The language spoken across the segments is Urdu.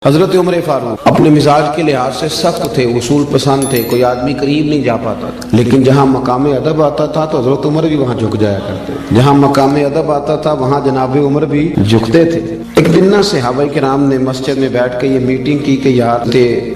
حضرت عمر فاروق اپنے مزاج کے لحاظ سے سخت تھے، اصول پسند تھے، کوئی آدمی قریب نہیں جا پاتا تھا، لیکن جہاں مقام ادب آتا تھا تو حضرت عمر بھی وہاں جھک جایا کرتے، جہاں مقام ادب آتا تھا وہاں جناب عمر بھی جھکتے تھے۔ ایک دن نہ صحابہ کرام نے مسجد میں بیٹھ کے یہ میٹنگ کی کہ یار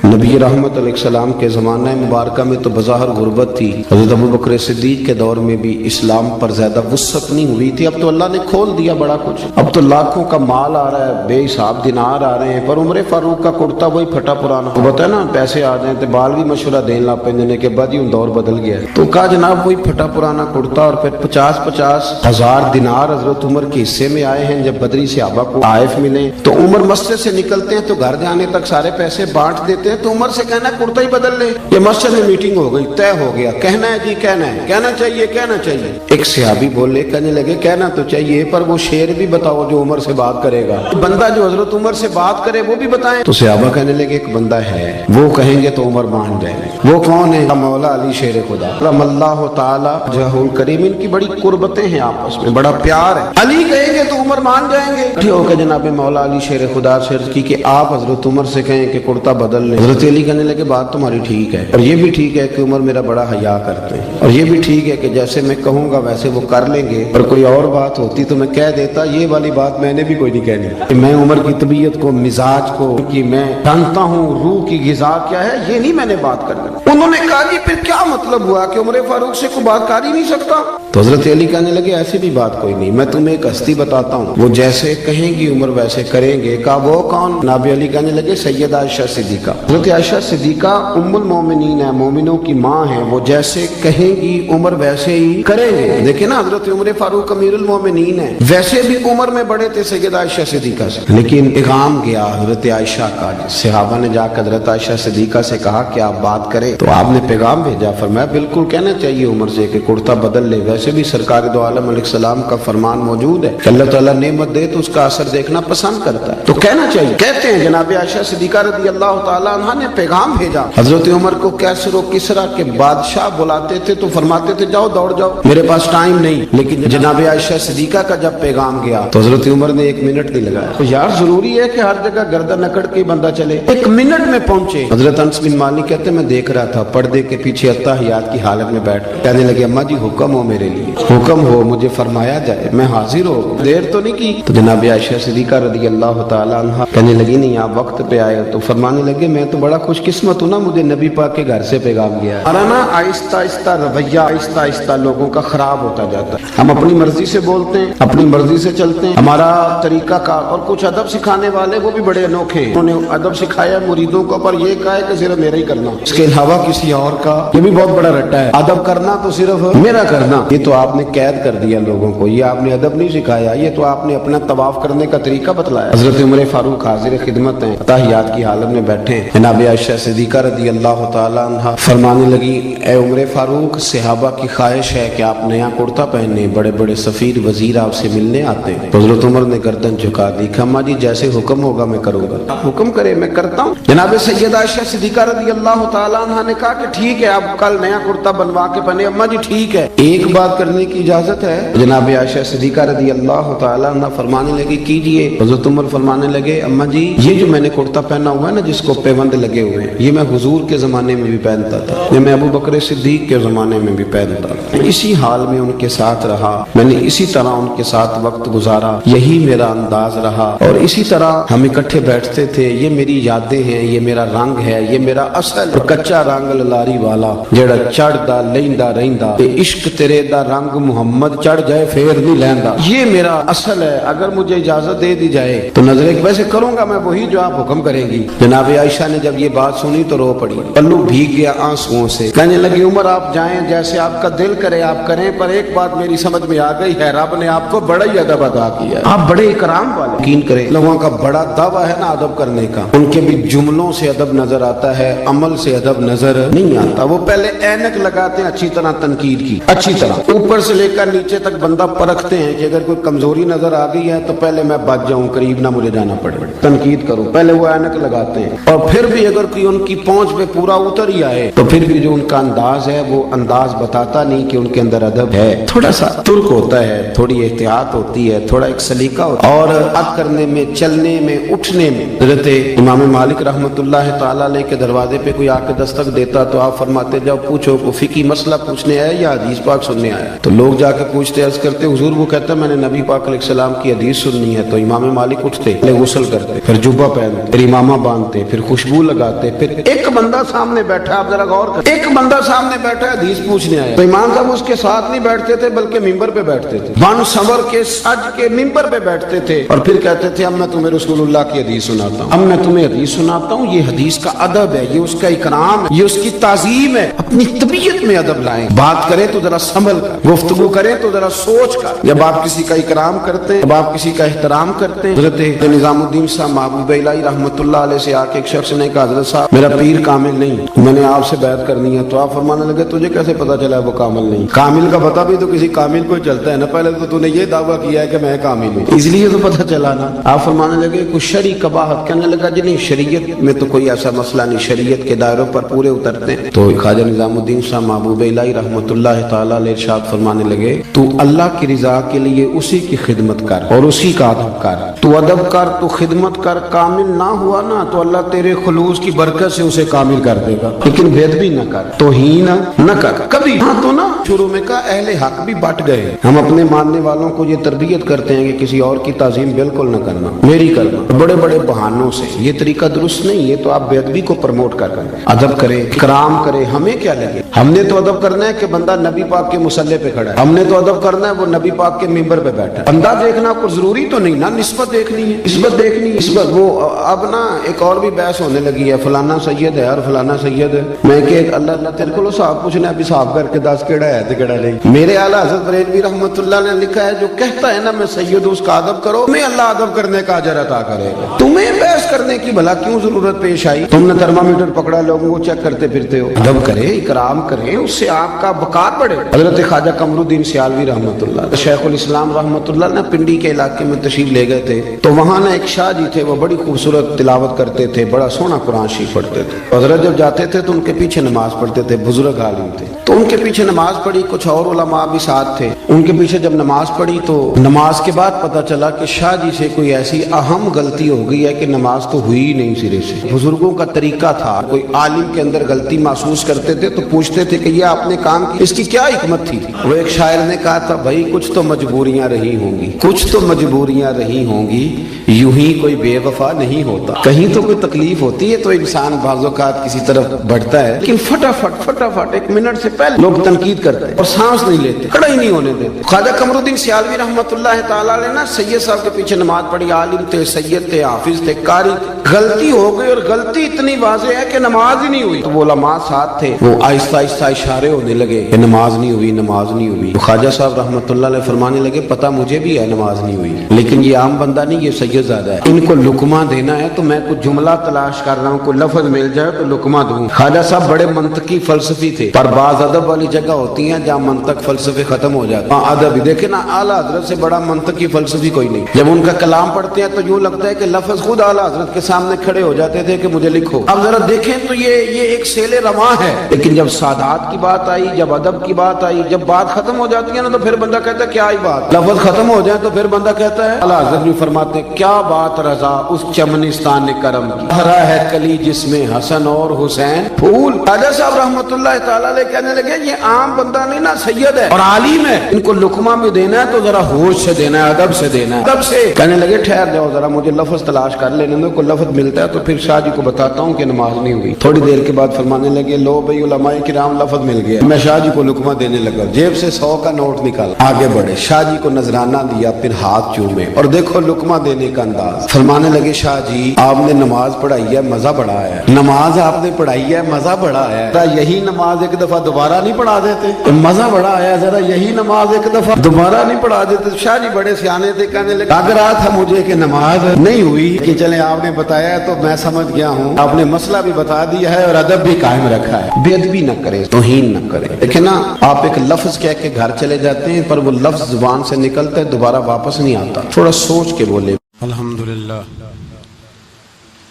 نبی رحمت علیہ السلام کے زمانہ مبارکہ میں تو بظاہر غربت تھی، حضرت ابوبکر صدیق کے دور میں بھی اسلام پر زیادہ وسعت نہیں ہوئی تھی، اب تو اللہ نے کھول دیا بڑا کچھ، اب تو لاکھوں کا مال آ رہا ہے، بے حساب دینار آ رہے ہیں، پر عمر فاروق کا کرتا وہی پھٹا پرانا، وہ بتا نا پیسے آ جائیں تو بال بھی مشورہ دین لا پہ کے بعد ہی دور بدل گیا، تو کہا جناب وہی پھٹا پرانا کرتا، اور پھر 50-50 ہزار دینار حضرت عمر کے حصے میں آئے ہیں۔ جب بدری صحابہ کو عائف ملے تو عمر مسجد سے نکلتے ہیں تو گھر جانے تک سارے پیسے بانٹ دیتے ہیں، تو عمر سے کہنا کرتا ہی بدل لے، یہ مسجد میں میٹنگ ہو گئی، طے ہو گیا، کہنا ہے جی کہنا ہے، کہنا چاہیے کہنا چاہیے۔ ایک صحابی بولے کہنے لگے کہنا تو چاہیے پر وہ شعر بھی بتاؤ جو عمر سے بات کرے گا، بندہ جو حضرت عمر سے بات کرے وہ بھی بتائیں۔ تو صحابہ کہنے لگے ایک بندہ ہے وہ کہیں گے تو عمر مان جائیں گے، وہ کون ہے؟ مولا علی شیر خدا رحم اللہ تعالی جہ الکریم، ان کی بڑی قربتیں ہیں آپس میں، بڑا پیار ہے، علی کہیں گے تو عمر مان جائیں گے۔ ٹھیک ہو کہ جناب مولا علی شیر خدا سے عرض کی کہ آپ حضرت عمر سے کہیں کہ کرتا بدل لیں۔ حضرت علی کہنے لگے بات تمہاری ٹھیک ہے، اور یہ بھی ٹھیک ہے کہ عمر میرا بڑا حیا کرتے ہیں، اور یہ بھی ٹھیک ہے کہ جیسے میں کہوں گا ویسے وہ کر لیں گے، اور کوئی اور بات ہوتی تو میں کہہ دیتا، یہ والی بات میں نے بھی کوئی نہیں کہنی کہ میں عمر کی طبیعت کو، مزاج کو، کہ میں جانتا ہوں روح کی غذا کیا ہے، یہ نہیں میں نے بات کرنا۔ انہوں نے کہا جی پھر کیا مطلب ہوا کہ عمر فاروق سے کوئی بات کر ہی نہیں سکتا؟ تو حضرت علی کہنے لگے ایسی بھی بات کوئی نہیں، میں تمہیں ایک ہستی بتاتا ہوں، وہ جیسے کہیں گی عمر ویسے کریں گے۔ کہا وہ کون؟ جناب علی کہنے لگے سیدہ عائشہ صدیقہ۔ حضرت عائشہ صدیقہ ام المومنین ہے، مومنوں کی ماں ہے، وہ جیسے کہیں گی عمر ویسے ہی کریں گے۔ دیکھیں نا حضرت عمر فاروق امیر المومنین ہے، ویسے بھی عمر میں بڑے تھے سیدہ عائشہ صدیقہ سے، لیکن پیغام گیا حضرت عائشہ کا، صحابہ نے جا کر حضرت عائشہ صدیقہ سے کہا کہ آپ بات کریں، تو آپ نے پیغام بھیجا، فرمایا بالکل کہنا چاہیے عمر سے کہ کرتا بدل لے، ویسے بھی سرکار دو عالم علیہ السلام کا فرمان موجود ہے کہ اللہ تعالیٰ نعمت دے تو اس کا اثر دیکھنا پسند کرتا ہے، تو کہنا چاہیے۔ کہتے ہیں جناب عائشہ صدیقہ رضی اللہ تعالیٰ عنہ نے پیغام بھیجا، حضرت عمر کو کیسر و کسرا کے بادشاہ بلاتے تھے تو فرماتے تھے جاؤ دوڑ جاؤ، میرے پاس ٹائم نہیں، لیکن جناب عائشہ صدیقہ کا جب پیغام گیا تو حضرت عمر نے 1 منٹ نہیں لگایا، تو یار ضروری ہے کہ ہر جگہ گردن اکڑ کے بندہ چلے، 1 منٹ میں پہنچے۔ حضرت انس بن مالک کہتے میں دیکھ رہا تھا پردے کے پیچھے اتحیات کی حالت میں بیٹھ کہنے لگے اماں جی حکم ہو میرے لیے، حکم ہو مجھے فرمایا جائے، میں حاضر ہو، دیر تو نہیں کی۔ تو جناب عائشہ صدیقہ رضی اللہ تعالیٰ عنہ کہنے لگی نہیں آپ وقت پہ آئے، تو فرمانے لگے میں تو بڑا خوش قسمت ہوں نا، مجھے نبی پاک کے گھر سے پیغام گیا۔ ہمارا نا آہستہ آہستہ رویہ آہستہ آہستہ لوگوں کا خراب ہوتا جاتا ہے، ہم اپنی مرضی سے بولتے ہیں، اپنی مرضی سے چلتے ہیں، ہمارا طریقہ کار، اور کچھ ادب سکھانے والے وہ بھی بڑے انوکھے ہیں، انہوں نے ادب سکھایا مریدوں کو، پر یہ کہا ہے کہ صرف میرا ہی کرنا، اس کے علاوہ کسی اور کا، یہ بھی بہت بڑا رٹا ہے، ادب کرنا تو صرف میرا کرنا، یہ تو آپ نے قید کر دیا لوگوں کو، یہ آپ نے ادب نہیں سکھایا، یہ تو آپ نے اپنا طواف کرنے کا طریقہ بتلایا۔ حضرت عمر فاروق حاضر خدمت ہیں، اتحیات کی حالت میں بیٹھے ہیں، جناب عائشہ صدیقہ رضی اللہ تعالیٰ عنہ فرمانے لگی اے عمر فاروق صحابہ کی خواہش ہے کہ آپ نیا کرتا پہنے، بڑے بڑے سفیر وزیر آپ سے ملنے آتے ہیں۔ حضرت عمر نے گردن جھکا دی کہ اماں جی جیسے حکم ہوگا میں کروں گا، آپ حکم کرے میں کرتا ہوں۔ جناب سیدہ عائشہ صدیقہ رضی اللہ تعالیٰ عنہ نے کہا کہ ٹھیک ہے آپ کل نیا کرتا بنوا کے پہنے، اماں جی ٹھیک ہے، ایک بات کرنے کی اجازت ہے؟ جناب عائشہ صدیقہ رضی اللہ تعالیٰ عنہ فرمانے لگی کیجئے۔ حضرت عمر فرمانے لگے اماں جی یہ جو میں نے کرتا پہنا ہوا ہے نا جس کو پیوند لگے ہوئے ہیں، یہ میں حضور کے زمانے میں بھی پہنتا تھا، یہ میں ابو بکر صدیق کے زمانے میں بھی پہنتا تھا، اسی حال میں ان کے ساتھ رہا، میں نے اسی طرح ان کے ساتھ وقت گزارا، یہی میرا انداز رہا، اور اسی طرح ہم اکٹھے بیٹھتے تھے، یہ میری یادیں ہیں، یہ میرا رنگ ہے، یہ میرا اصل کچا رنگ للاری والا جڑا چڑھدا لیندا رہندا، عشق تیرے دا رنگ محمد چڑھ جائے پھر نہیں لیندا، یہ میرا اصل ہے، اگر مجھے اجازت دے دی جائے تو نظر ایک ویسے کروں گا میں وہی جو آپ حکم کریں گی۔ جناب عائشہ نے جب یہ بات سنی تو رو پڑی، پلو بھیگ گیا آنسوؤں سے، کہنے لگی عمر آپ جائیں جیسے آپ کا دل کرے آپ کریں، پر ایک بات میری سمجھ میں آ گئی ہے رب نے آپ کو بڑا ہی ادب عطا کیا، آپ بڑے اکرام والے، یقین کریں لوگوں کا بڑا دعویٰ ہے نا ادب کرنے کا، ان کے بھی جملوں سے ادب نظر آتا ہے، عمل سے ادب نظر نہیں آتا، وہ پہلے اینک لگاتے ہیں اچھی طرح تنقید کی، اچھی طرح اوپر سے لے کر نیچے تک بندہ پرکھتے ہیں کہ اگر کوئی کمزوری نظر آ گئی ہے تو پہلے میں بچ جاؤں، قریب نہ مجھے جانا پڑے، تنقید کروں، پہلے وہ اینک لگاتے ہیں، اور پھر بھی اگر کوئی ان کی پہنچ پہ پورا اتر ہی آئے تو پھر بھی جو ان کا انداز ہے وہ انداز بتاتا نہیں کہ ان کے اندر ادب ہے، تھوڑا سا ترک ہوتا ہے، تھوڑی احتیاط ہوتی ہے، تھوڑا ایک سلیقہ ہوتا ہے، اور اب کرنے میں، چلنے میں، اٹھنے میں حضرت امام مالک رحمۃ اللہ تعالی علیہ کے دروازے پہ کوئی آ کے دستک دیتا تو آپ فرماتے جب پوچھو کو فقہی مسئلہ پوچھنے آیا یا حدیث پاک سننے آیا؟ تو لوگ جا کے پوچھتے عرض کرتے حضور وہ کہتا ہے میں نے نبی پاک علیہ السلام کی حدیث سننی ہے۔ تو امام مالک اٹھتے، غسل کرتے، پھر جبہ پہنتے، پھر امامہ باندھتے، پھر خوشبو لگاتے، پھر ایک بندہ سامنے بیٹھا، آپ ذرا غور کریں، ایک بندہ سامنے بیٹھا حدیث پوچھنے آیا تو امام صاحب اس کے ساتھ نہیں بیٹھتے تھے بلکہ ممبر پہ بیٹھتے تھے، بن سنور کے سج کے ممبر پہ بیٹھتے تھے اور پھر کہتے تھے اب میں تمہیں رسول اللہ کی حدیث سناتا ہوں، اب میں تمہیں حدیث سناتا ہوں، یہ حدیث کا ادب ہے، یہ اس کا اکرام ہے، یہ اس کی تعظیم ہے۔ اپنی طبیعت میں ادب لائیں، بات کریں تو ذرا سنبھل کر، گفتگو کریں تو ذرا سوچ کر۔ جب آپ کسی کا اکرام کرتے ہیں، جب آپ کسی کا احترام کرتے ہیں، حضرت نظام الدین صاحب محبوب الہی رحمۃ اللہ علیہ سے آ کے ایک شخص نے کہا حضرت صاحب میرا پیر کامل نہیں، میں نے آپ سے بیعت کرنی ہے۔ تو آپ فرمانے لگے تجھے کیسے پتا چلا وہ کامل نہیں؟ کامل کا پتہ بھی تو کسی کامل کو چلتا ہے نا، پہلے تو نے یہ دعویٰ کیا ہے کہ میں کامل ہوں، اس لیے تو پتہ چلا نا۔ آپ فرمانے لگے کچھ شرعی قباحت، کہنے لگا جی نہیں شریعت میں تو کوئی ایسا مسئلہ نہیں، شریعت کے دائروں پر پورے اترتے ہیں۔ تو خواجہ نظام الدین صاحب محبوب الہی رحمۃ اللہ تعالی علیہ ارشاد فرمانے لگے تو اللہ کی رضا کے لیے اسی کی خدمت کر اور اسی کا ادب کر، تو ادب کر، تو خدمت کر، کامل نہ ہوا نا تو اللہ تیرے خلوص کی برکت سے اسے کامل کر دے گا، لیکن بید بھی نہ کر، توہین نہ کر کبھی۔ ہاں تو نا شروع میں کہا اہل حق بھی بٹ گئے، ہم اپنے ماننے والوں کو یہ تربیت کرتے ہیں کہ کسی اور کی تعظیم بالکل نہ کرنا، میری کرنا، بڑے بڑے بہانوں سے، یہ طریقہ درست نہیں، یہ تو آپ بے ادبی کو پروموٹ کر رہے ہیں۔ ادب کرے، اکرام کرے، ہمیں کیا لگے، ہم نے تو ادب کرنا ہے کہ بندہ نبی پاک کے مصلی پہ کھڑا ہے، ہم نے تو ادب کرنا ہے وہ نبی پاک کے ممبر پہ بیٹھا ہے۔ بندہ دیکھنا کوئی ضروری تو نہیں نا، نسبت دیکھنی ہے، نسبت دیکھنی ہے، نسبت۔ وہ اب نا ایک اور بھی بحث ہونے لگی ہے، فلانا سید ہے اور فلانا سید ہے، میں کہ اللہ اللہ تیرے کو صاحب پوچھنا ابھی صاحب کر کے دس کیڑا ہے تے کیڑا نہیں۔ میرے اعلیٰ حضرت بریلوی رحمۃ اللہ نے لکھا ہے جو کہتا ہے نا میں سید ہوں اس کا ادب کرو، میں اللہ ادب کرنے کا اجر عطا کرے گا۔ تمہیں بحث کرنے کی بھلا کیوں ضرورت پیش آئی؟ تم نے تھرمامیٹر پکڑا، لوگوں کو چیک کرتے پھرتے ہو۔ ادب کرے، اکرام کرے، اس سے آپ کا وقار بڑھے۔ حضرت خواجہ قمر الدین سیالوی رحمۃ اللہ، شیخ الاسلام رحمۃ اللہ نے پنڈی کے علاقے میں تشریف لے گئے تھے تو وہاں نا ایک شاہ جی تھے، وہ بڑی خوبصورت تلاوت کرتے تھے، بڑا سونا قرآن شریف پڑھتے تھے۔ حضرت جب جاتے تھے تو ان کے پیچھے نماز پڑھتے تھے، بزرگ عالم تھے تو ان کے پیچھے نماز پڑھی، کچھ اور علماء بھی ساتھ تھے، ان کے پیچھے جب نماز پڑھی تو نماز کے بعد پتہ چلا کہ شاہ جی سے کوئی ایسی اہم غلطی ہو گئی ہے کہ نماز تو ہوئی ہی نہیں سرے سے۔ بزرگوں کا طریقہ تھا، کوئی عالم کے اندر غلطی محسوس کرتے تھے تو پوچھتے تھے کہ یہ آپ نے کام کی، اس کی کیا حکمت تھی؟ وہ ایک شاعر نے کہا تھا بھائی کچھ تو مجبوریاں رہی ہوں گی، کچھ تو مجبوریاں رہی ہوں گی، یوں ہی کوئی بے وفا نہیں ہوتا، کہیں تو کوئی تکلیف ہوتی ہے تو انسان بعض اوقات کسی طرف بڑھتا ہے، لیکن فٹافٹ ایک منٹ سے پہلے لوگ تنقید کرتے ہیں اور سانس نہیں لیتے، کھڑا ہی نہیں ہونے دیتے۔ خواجہ قمر الدین سیالوی رحمۃ اللہ تعالی علیہ نا سید صاحب کے پیچھے نماز پڑھی، عالم تھے، سید تھے، حافظ تھے، قاری تھے، غلطی ہو گئی اور غلطی اتنی واضح ہے کہ نماز ہی نہیں ہوئی۔ تو وہ علماء ساتھ تھے، وہ آہستہ آہستہ اشارے ہونے لگے کہ نماز نہیں ہوئی، نماز نہیں ہوئی۔ خواجہ صاحب رحمۃ اللہ علیہ فرمانے لگے پتہ مجھے بھی ہے نماز نہیں ہوئی، لیکن یہ عام بندہ نہیں، یہ سید زیادہ ہے، ان کو لقمہ دینا ہے تو میں کوئی جملہ تلاش کر رہا ہوں، کوئی لفظ مل جائے تو لقمہ دوں۔ خواجہ صاحب بڑے منطقی فلسفی تھے، پر بعض ادب والی جگہ ہوتی ہیں جہاں منطق فلسفے ختم ہو جاتے ہیں۔ ادب ہی دیکھیں نا، اعلیٰ حضرت سے بڑا منطقی فلسفی کوئی نہیں۔ جب ان کا کلام پڑھتے ہیں تو یوں لگتا ہے کہ لفظ خود اعلیٰ حضرت کے سامنے کھڑے ہو جاتے تھے کہ مجھے لکھو۔ اب ذرا دیکھیں تو یہ ایک سیل رواں ہے، لیکن جب سادات کی بات آئی، جب ادب کی بات آئی، جب بات ختم ہو جاتی ہے نا تو پھر بندہ کہتا ہے کیا ہی بات، لفظ ختم ہو جائے تو پھر بندہ کہتا ہے اعلیٰ حضرت بھی فرماتے ہیں کیا بات رضا اس چمنستان کرم کی، ہرا ہے کلی جس میں حسن اور حسین پھول۔ خواجہ صاحب رحمۃ اللہ تعالی علیہ کہنے لگے یہ عام بندہ نہیں نا، سید ہے اور عالم ہے، ان کو لقمہ بھی دینا ہے تو ذرا ہوش سے دینا ہے، ادب سے دینا ہے، ادب سے۔ کہنے لگے ٹھہر جاؤ ذرا، مجھے لفظ تلاش کر لینے دو، کوئی لفظ ملتا ہے تو پھر شاہ جی کو بتاتا ہوں کہ نماز نہیں ہوئی۔ تھوڑی دیر کے بعد فرمانے لگے لو بھائی علماء کرام لفظ مل گیا، میں شاہ جی کو لقمہ دینے لگا، جیب سے 100 کا نوٹ نکالا، آگے بڑھے، شاہ جی کو نذرانہ دیا، پھر ہاتھ چومے اور دیکھو لقمہ دینے کا انداز۔ فرمانے لگے شاہ جی آپ نے نماز پڑھائی ہے، مزہ بڑا ہے، نماز آپ نے پڑھائی ہے، مزہ بڑا ہے، یہی نماز ایک دفعہ دوبارہ نہیں پڑھا دیتے؟ مزہ بڑا آیا، ذرا یہی نماز ایک دفعہ دوبارہ نہیں پڑھا دیتے؟ شاہ جی بڑے سیانے تھے، کہنے لگے لگ رہا تھا مجھے کہ نماز نہیں ہوئی، کہ چلے آپ نے بتایا تو میں سمجھ گیا ہوں، آپ نے مسئلہ بھی بتا دیا ہے اور ادب بھی قائم رکھا ہے، بے ادبی نہ کرے، توہین نہ کرے۔ دیکھیں نا، آپ ایک لفظ کہہ کے گھر چلے جاتے ہیں پر وہ لفظ زبان سے نکلتا ہے دوبارہ واپس نہیں آتا، تھوڑا سوچ کے بولے۔ الحمدللہ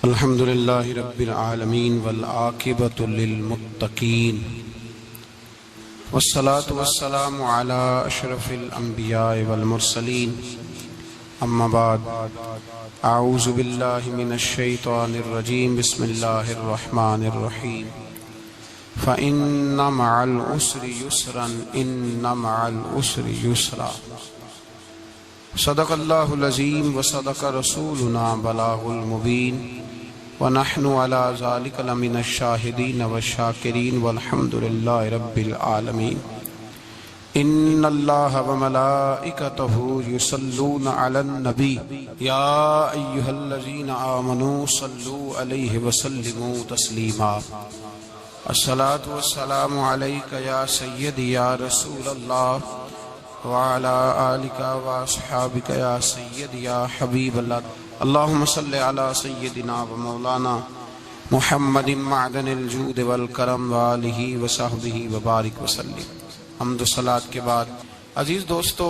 الحمدللہ رب العالمین والعاقبۃ للمتقین والصلاة والسلام علی اشرف الانبیاء والمرسلین اما بعد اعوذ باللہ من الشیطان الرجیم بسم اللہ الرحمن الرحیم فإن مع العسر يسرا إن مع العسر يسرا صدق اللہ العظیم وصدق رسولنا بلاغ المبین ونحن على ذلك لمن الشاہدین والشاکرین والحمد للہ رب العالمین ان اللہ وملائکتہ یصلون علی النبی یا ایہا الذین آمنوا صلوا علیہ وسلموا تسلیما الصلاة والسلام علیک یا سیدی یا رسول اللہ وعلی آلک واصحابک یا سیدی یا حبیب اللہ اللہم صلی علی سیدنا و مولانا محمد معدن الجود والکرم وآلہ وصحبہ وبارک وسلم۔ حمد و صلاة کے بعد عزیز دوستو،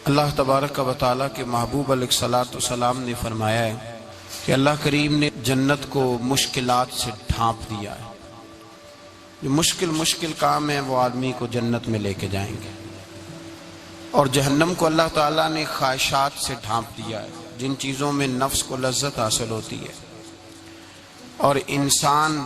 اللہ تبارک و تعالیٰ کے محبوب علیہ الصلاۃ والسلام نے فرمایا ہے کہ اللہ کریم نے جنت کو مشکلات سے ڈھانپ دیا ہے۔ جو مشکل کام ہیں وہ آدمی کو جنت میں لے کے جائیں گے، اور جہنم کو اللہ تعالیٰ نے خواہشات سے ڈھانپ دیا ہے، جن چیزوں میں نفس کو لذت حاصل ہوتی ہے اور انسان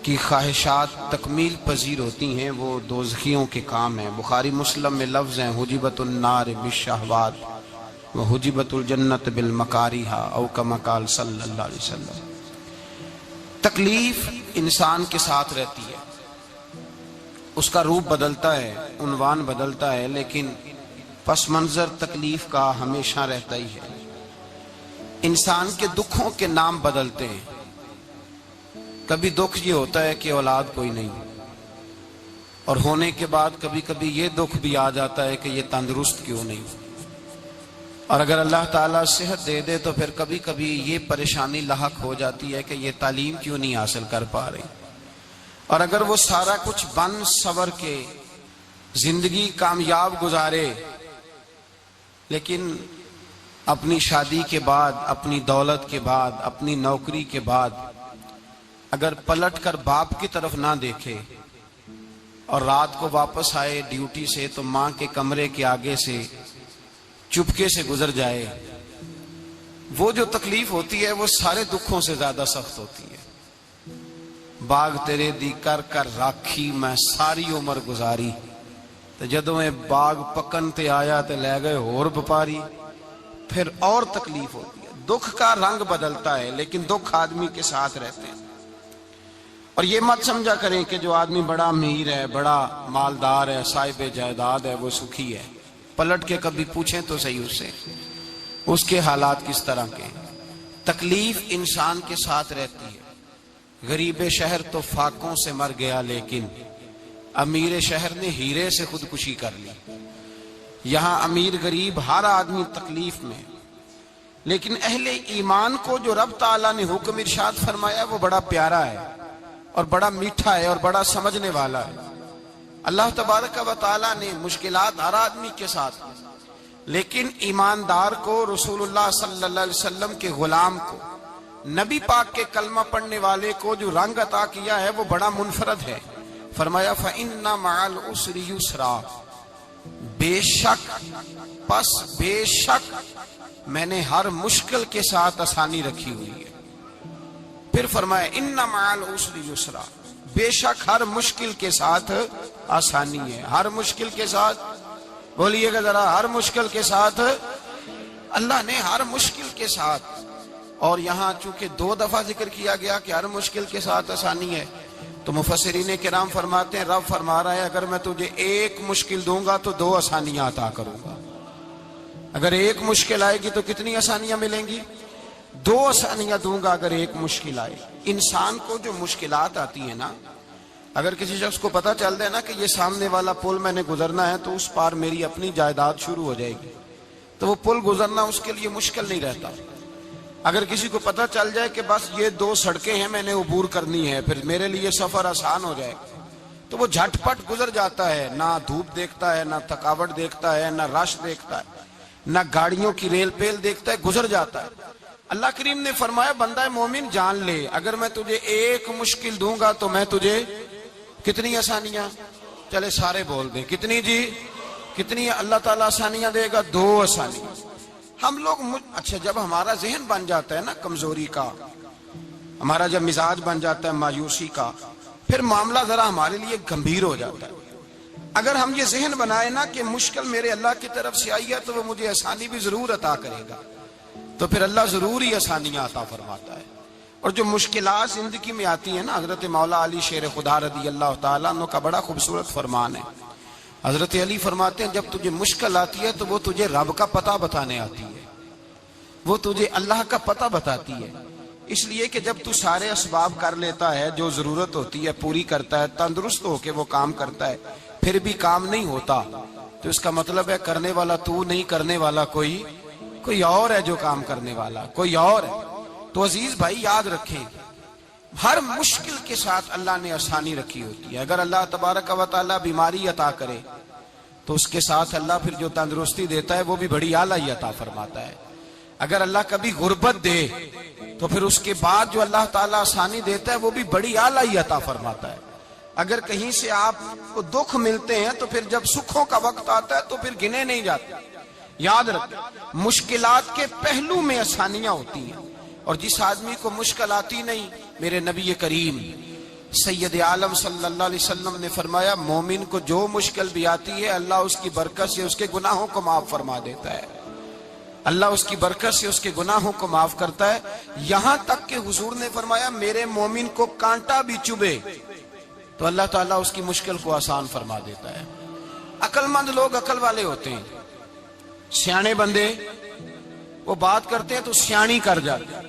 کی خواہشات تکمیل پذیر ہوتی ہیں، وہ دوزخیوں کے کام ہیں۔ بخاری مسلم میں لفظ ہیں حجبت النار بالشہوات وحجبت الجنت بالمکارہ او کما قال صلی اللہ علیہ وسلم۔ تکلیف انسان کے ساتھ رہتی ہے، اس کا روپ بدلتا ہے، عنوان بدلتا ہے، لیکن پس منظر تکلیف کا ہمیشہ رہتا ہی ہے۔ انسان کے دکھوں کے نام بدلتے ہیں۔ کبھی دکھ یہ ہوتا ہے کہ اولاد کوئی نہیں، اور ہونے کے بعد کبھی کبھی یہ دکھ بھی آ جاتا ہے کہ یہ تندرست کیوں نہیں، اور اگر اللہ تعالیٰ صحت دے دے تو پھر کبھی کبھی یہ پریشانی لاحق ہو جاتی ہے کہ یہ تعلیم کیوں نہیں حاصل کر پا رہی، اور اگر وہ سارا کچھ بن سور کے زندگی کامیاب گزارے لیکن اپنی شادی کے بعد، اپنی دولت کے بعد، اپنی نوکری کے بعد اگر پلٹ کر باپ کی طرف نہ دیکھے اور رات کو واپس آئے ڈیوٹی سے تو ماں کے کمرے کے آگے سے چپکے سے گزر جائے، وہ جو تکلیف ہوتی ہے وہ سارے دکھوں سے زیادہ سخت ہوتی ہے۔ باغ تیرے دی کر کر راکھی میں ساری عمر گزاری، تو جدوں میں باغ پکن تے آیا تے لے گئے اور بپاری، پھر اور تکلیف ہوتی ہے۔ دکھ کا رنگ بدلتا ہے لیکن دکھ آدمی کے ساتھ رہتے ہیں۔ اور یہ مت سمجھا کریں کہ جو آدمی بڑا امیر ہے، بڑا مالدار ہے، صاحب جائیداد ہے، وہ سکھی ہے۔ پلٹ کے کبھی پوچھیں تو صحیح اس سے، اس کے حالات کس طرح کے ہیں۔ تکلیف انسان کے ساتھ رہتی ہے۔ غریب شہر تو فاقوں سے مر گیا، لیکن امیر شہر نے ہیرے سے خودکشی کر لی۔ یہاں امیر غریب ہر آدمی تکلیف میں، لیکن اہل ایمان کو جو رب تعالیٰ نے حکم ارشاد فرمایا وہ بڑا پیارا ہے اور بڑا میٹھا ہے اور بڑا سمجھنے والا ہے۔ اللہ تبارک و تعالیٰ نے مشکلات ہر آدمی کے ساتھ، لیکن ایماندار کو، رسول اللہ صلی اللہ علیہ وسلم کے غلام کو، نبی پاک کے کلمہ پڑھنے والے کو جو رنگ عطا کیا ہے وہ بڑا منفرد ہے۔ فرمایا فَإِنَّ مَعَ الْعُسْرِ يُسْرًا، بے شک میں نے ہر مشکل کے ساتھ آسانی رکھی ہوئی ہے۔ پھر فرمایا اِنَّ مَعَ الْعُسْرِ يُسْرًا، بے شک ہر مشکل کے ساتھ آسانی ہے۔ ہر مشکل کے ساتھ، بولیے گا ذرا، ہر مشکل کے ساتھ، اللہ نے ہر مشکل کے ساتھ، اور یہاں چونکہ 2 دفعہ ذکر کیا گیا کہ ہر مشکل کے ساتھ آسانی ہے، تو مفسرین کرام فرماتے ہیں رب فرما رہا ہے اگر میں تجھے 1 مشکل دوں گا تو 2 آسانیاں عطا کروں گا۔ اگر 1 مشکل آئے گی تو کتنی آسانیاں ملیں گی؟ 2 آسانیاں دوں گا اگر 1 مشکل آئے۔ انسان کو جو مشکلات آتی ہیں نا، اگر کسی شخص کو پتہ چل دے نا کہ یہ سامنے والا پل میں نے گزرنا ہے تو اس پار میری اپنی جائیداد شروع ہو جائے گی، تو وہ پل گزرنا اس کے لیے مشکل نہیں رہتا۔ اگر کسی کو پتہ چل جائے کہ بس یہ 2 سڑکیں ہیں میں نے عبور کرنی ہے، پھر میرے لیے سفر آسان ہو جائے گا، تو وہ جھٹ پٹ گزر جاتا ہے، نہ دھوپ دیکھتا ہے، نہ تھکاوٹ دیکھتا ہے، نہ رش دیکھتا ہے، نہ گاڑیوں کی ریل پیل دیکھتا ہے، گزر جاتا ہے۔ اللہ کریم نے فرمایا بندہ مومن جان لے اگر میں تجھے 1 مشکل دوں گا تو میں تجھے کتنی آسانیاں، چلے سارے بول دیں، کتنی جی؟ کتنی اللہ تعالیٰ آسانیاں دے گا؟ 2 آسانی۔ ہم لوگ اچھا جب ہمارا ذہن بن جاتا ہے نا کمزوری کا، ہمارا جب مزاج بن جاتا ہے مایوسی کا، پھر معاملہ ذرا ہمارے لیے گمبھیر ہو جاتا ہے۔ اگر ہم یہ ذہن بنائے نا کہ مشکل میرے اللہ کی طرف سے آئی ہے تو وہ مجھے آسانی بھی ضرور عطا کرے گا، تو پھر اللہ ضرور ہی آسانیاں عطا فرماتا ہے۔ اور جو مشکلات زندگی میں آتی ہیں نا، حضرت مولا علی شیر خدا رضی اللہ تعالیٰ عنہ کا بڑا خوبصورت فرمان ہے۔ حضرت علی فرماتے ہیں جب تجھے مشکل آتی ہے تو وہ تجھے رب کا پتہ بتانے آتی ہے، وہ تجھے اللہ کا پتہ بتاتی ہے۔ اس لیے کہ جب تو سارے اسباب کر لیتا ہے، جو ضرورت ہوتی ہے پوری کرتا ہے، تندرست ہو کے وہ کام کرتا ہے، پھر بھی کام نہیں ہوتا، تو اس کا مطلب ہے کرنے والا تو نہیں، کرنے والا کوئی اور ہے جو کام کرنے والا، کوئی اور ہے۔ تو عزیز بھائی یاد رکھیں، ہر مشکل کے ساتھ اللہ نے آسانی رکھی ہوتی ہے۔ اگر اللہ تبارک و تعالیٰ بیماری عطا کرے تو اس کے ساتھ اللہ پھر جو تندرستی دیتا ہے وہ بھی بڑی اعلیٰ ہی عطا فرماتا ہے۔ اگر اللہ کبھی غربت دے تو پھر اس کے بعد جو اللہ تعالیٰ آسانی دیتا ہے وہ بھی بڑی اعلیٰ ہی عطا فرماتا ہے۔ اگر کہیں سے آپ کو دکھ ملتے ہیں تو پھر جب سکھوں کا وقت آتا ہے تو پھر گنے نہیں جاتے۔ یاد رکھیں مشکلات کے پہلو میں آسانیاں ہوتی ہیں، اور جس آدمی کو مشکل آتی نہیں، میرے نبی کریم سید عالم صلی اللہ علیہ وسلم نے فرمایا مومن کو جو مشکل بھی آتی ہے اللہ اس کی برکت سے اس کے گناہوں کو معاف فرما دیتا ہے، اللہ اس کی برکت سے اس کے گناہوں کو معاف کرتا ہے۔ یہاں تک کہ حضور نے فرمایا میرے مومن کو کانٹا بھی چبھے تو اللہ تعالیٰ اس کی مشکل کو آسان فرما دیتا ہے۔ عقل مند لوگ عقل والے ہوتے ہیں، سیانے بندے وہ بات کرتے ہیں تو سیانی کر جاتے ہیں۔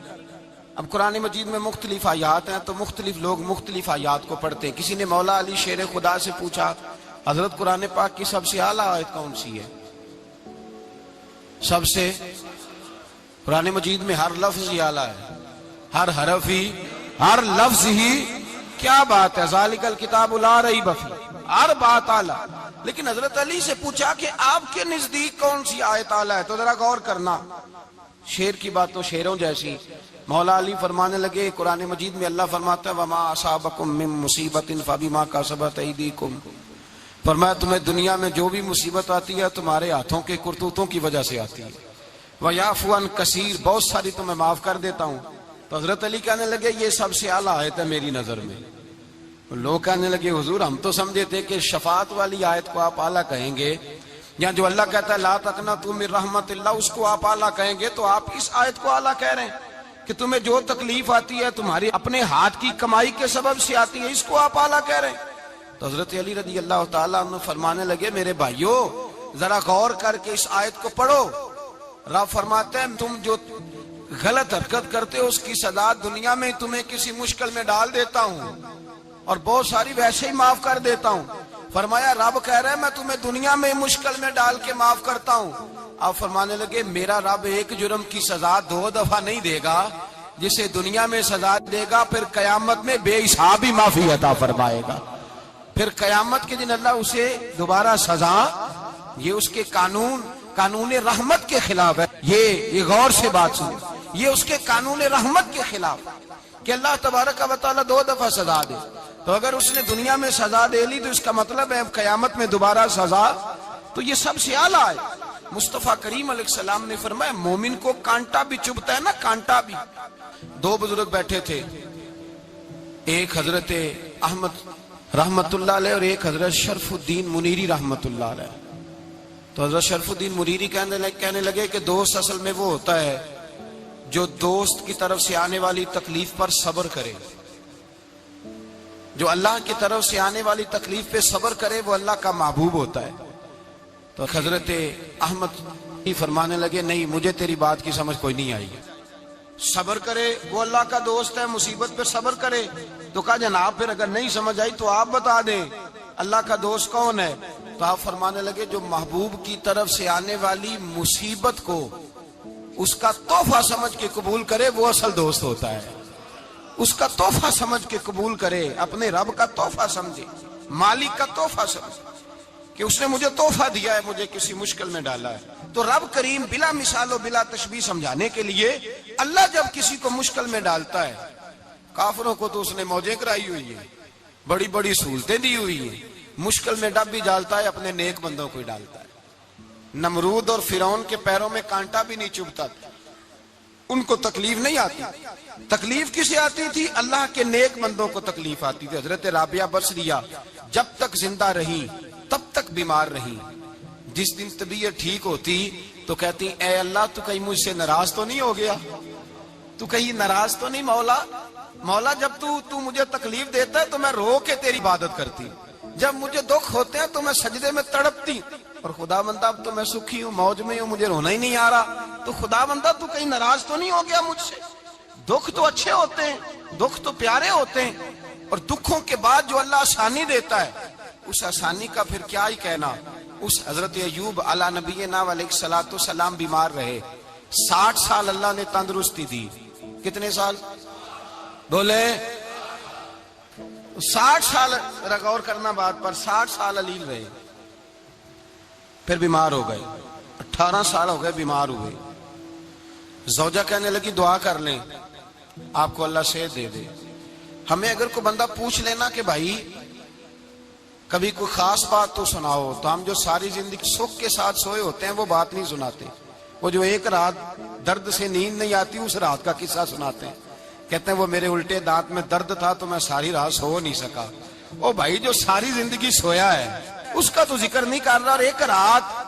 اب قرآن مجید میں مختلف آیات ہیں تو مختلف لوگ مختلف آیات کو پڑھتے ہیں۔ کسی نے مولا علی شیر خدا سے پوچھا حضرت قرآن پاک کی سب سے اعلیٰ آیت کون سی ہے؟ سب سے قرآن مجید میں ہر لفظ ہی اعلیٰ ہے، ہر حرف ہی، ہر لفظ ہی، کیا بات ہے، ذالک الکتاب لا ریب فیہ، ہر بات اعلیٰ۔ لیکن حضرت علی سے پوچھا کہ آپ کے نزدیک کون سی آیت اعلیٰ ہے، تو ذرا غور کرنا، شیر کی بات تو شیروں جیسی۔ مولا علی فرمانے لگے قرآن مجید میں اللہ فرماتا ہے وما اصابکم من مصیبت فبما کسبت ایدیکم، فرمایا تمہیں دنیا میں جو بھی مصیبت آتی ہے تمہارے ہاتھوں کے کرتوتوں کی وجہ سے آتی ہے، ویعفو عن کثیر، بہت ساری تمہیں معاف کر دیتا ہوں۔ تو حضرت علی کہنے لگے یہ سب سے اعلیٰ آیت ہے میری نظر میں۔ لوگ کہنے لگے حضور ہم تو سمجھے تھے کہ شفاعت والی آیت کو آپ اعلیٰ کہیں گے، یا جو اللہ کہتا ہے لا تقنطوا من رحمت اللہ اس کو آپ اعلیٰ کہیں گے، تو آپ اس آیت کو اعلیٰ کہہ رہے ہیں کہ تمہیں جو تکلیف آتی ہے تمہاری اپنے ہاتھ کی کمائی کے سبب سے آتی ہے، اس کو آپ اعلیٰ کہہ رہے ہیں۔ تو حضرت علی رضی اللہ تعالیٰ عنہ فرمانے لگے میرے بھائیو ذرا غور کر کے اس آیت کو پڑھو۔ رب فرماتے ہیں تم جو غلط حرکت کرتے ہو اس کی سزا دنیا میں تمہیں کسی مشکل میں ڈال دیتا ہوں اور بہت ساری ویسے ہی معاف کر دیتا ہوں۔ فرمایا رب کہہ رہا ہے میں تمہیں دنیا میں مشکل میں ڈال کے معاف کرتا ہوں۔ آپ فرمانے لگے میرا رب ایک جرم کی سزا 2 دفعہ نہیں دے گا، جسے دنیا میں سزا دے گا پھر قیامت میں بے حساب ہی معافی عطا فرمائے گا۔ پھر قیامت کے دن اللہ اسے دوبارہ سزا، یہ اس کے قانون رحمت کے خلاف ہے۔ یہ غور سے بات سنیں، یہ اس کے قانون رحمت کے خلاف کہ اللہ تبارک و تعالیٰ 2 دفعہ سزا دے۔ تو اگر اس نے دنیا میں سزا دے لی تو اس کا مطلب ہے قیامت میں دوبارہ سزا، تو یہ سب سے اعلیٰ ہے۔ مصطفیٰ کریم علیہ السلام نے فرمایا مومن کو کانٹا بھی چبھتا ہے نا، کانٹا بھی۔ 2 بزرگ بیٹھے تھے، ایک حضرت احمد رحمت اللہ علیہ اور ایک حضرت شرف الدین منیری رحمت اللہ علیہ۔ تو حضرت شرف الدین منیری کہنے لگے کہ دوست اصل میں وہ ہوتا ہے جو دوست کی طرف سے آنے والی تکلیف پر صبر کرے، جو اللہ کی طرف سے آنے والی تکلیف پہ صبر کرے وہ اللہ کا محبوب ہوتا ہے۔ تو حضرت احمد فرمانے لگے نہیں مجھے تیری بات کی سمجھ کوئی نہیں آئی، صبر کرے وہ اللہ کا دوست ہے، مصیبت پہ صبر کرے۔ تو کہا جناب پھر اگر نہیں سمجھ آئی تو آپ بتا دیں اللہ کا دوست کون ہے؟ تو آپ فرمانے لگے جو محبوب کی طرف سے آنے والی مصیبت کو اس کا تحفہ سمجھ کے قبول کرے وہ اصل دوست ہوتا ہے۔ اس کا تحفہ سمجھ کے قبول کرے، اپنے رب کا تحفہ سمجھے، مالک کا تحفہ سمجھے کہ اس نے مجھے تحفہ دیا ہے، مجھے کسی مشکل میں ڈالا ہے۔ تو رب کریم بلا مثال و بلا تشبیہ سمجھانے کے لیے اللہ جب کسی کو مشکل میں ڈالتا ہے، کافروں کو تو اس نے موجیں کرائی ہوئی ہیں، بڑی بڑی سہولتیں دی ہوئی ہیں، مشکل میں ڈب بھی ڈالتا ہے اپنے نیک بندوں کو ہی ڈالتا ہے۔ نمرود اور فرعون کے پیروں میں کانٹا بھی نہیں چبھتا تھا، ان کو تکلیف نہیں آتی۔ تکلیف کسے آتی تھی؟ اللہ کے نیک بندوں کو تکلیف آتی تھی۔ حضرت رابعہ بصریہ جب تک زندہ رہی تب تک بیمار رہی، جس دن طبیعت ٹھیک ہوتی تو کہتی اے اللہ تو کہیں مجھ سے ناراض تو نہیں ہو گیا، تو کہیں ناراض تو نہیں مولا، مولا جب تو مجھے تکلیف دیتا ہے تو میں رو کے تیری عبادت کرتی، جب مجھے دکھ ہوتے ہیں تو میں سجدے میں تڑپتی، اور خدا بندہ اب تو میں سکھی ہوں، موج میں ہوں، مجھے رونا ہی نہیں آ رہا، تو خدا بندہ تو کہیں ناراض تو نہیں ہو گیا مجھ سے؟ دکھ تو اچھے ہوتے ہیں، دکھ تو پیارے ہوتے ہیں، اور دکھوں کے بعد جو اللہ آسانی دیتا ہے اس آسانی کا پھر کیا ہی کہنا۔ اس حضرت ایوب علی نبینا علیہ الصلوۃ والسلام بیمار رہے، 60 سال اللہ نے تندرستی دی۔ کتنے سال بولے؟ 60 سال، غور کرنا بات پر، 60 سال علیل رہے، پھر بیمار ہو گئے، 18 سال ہو گئے بیمار ہوئے۔ زوجہ کہنے لگی دعا کر لیں آپ کو اللہ صحت دے دے۔ ہمیں اگر کوئی بندہ پوچھ لینا کہ بھائی کبھی کوئی خاص بات تو سناؤ، تو ہم جو ساری زندگی سکھ کے ساتھ سوئے ہوتے ہیں وہ بات نہیں سناتے، وہ جو ایک رات درد سے نیند نہیں آتی اس رات کا قصہ سناتے ہیں، کہتے ہیں وہ میرے الٹے دانت میں درد تھا تو میں ساری رات سو نہیں سکا۔ او بھائی جو ساری زندگی سویا ہے اس کا تو ذکر نہیں کر رہا، اور ایک رات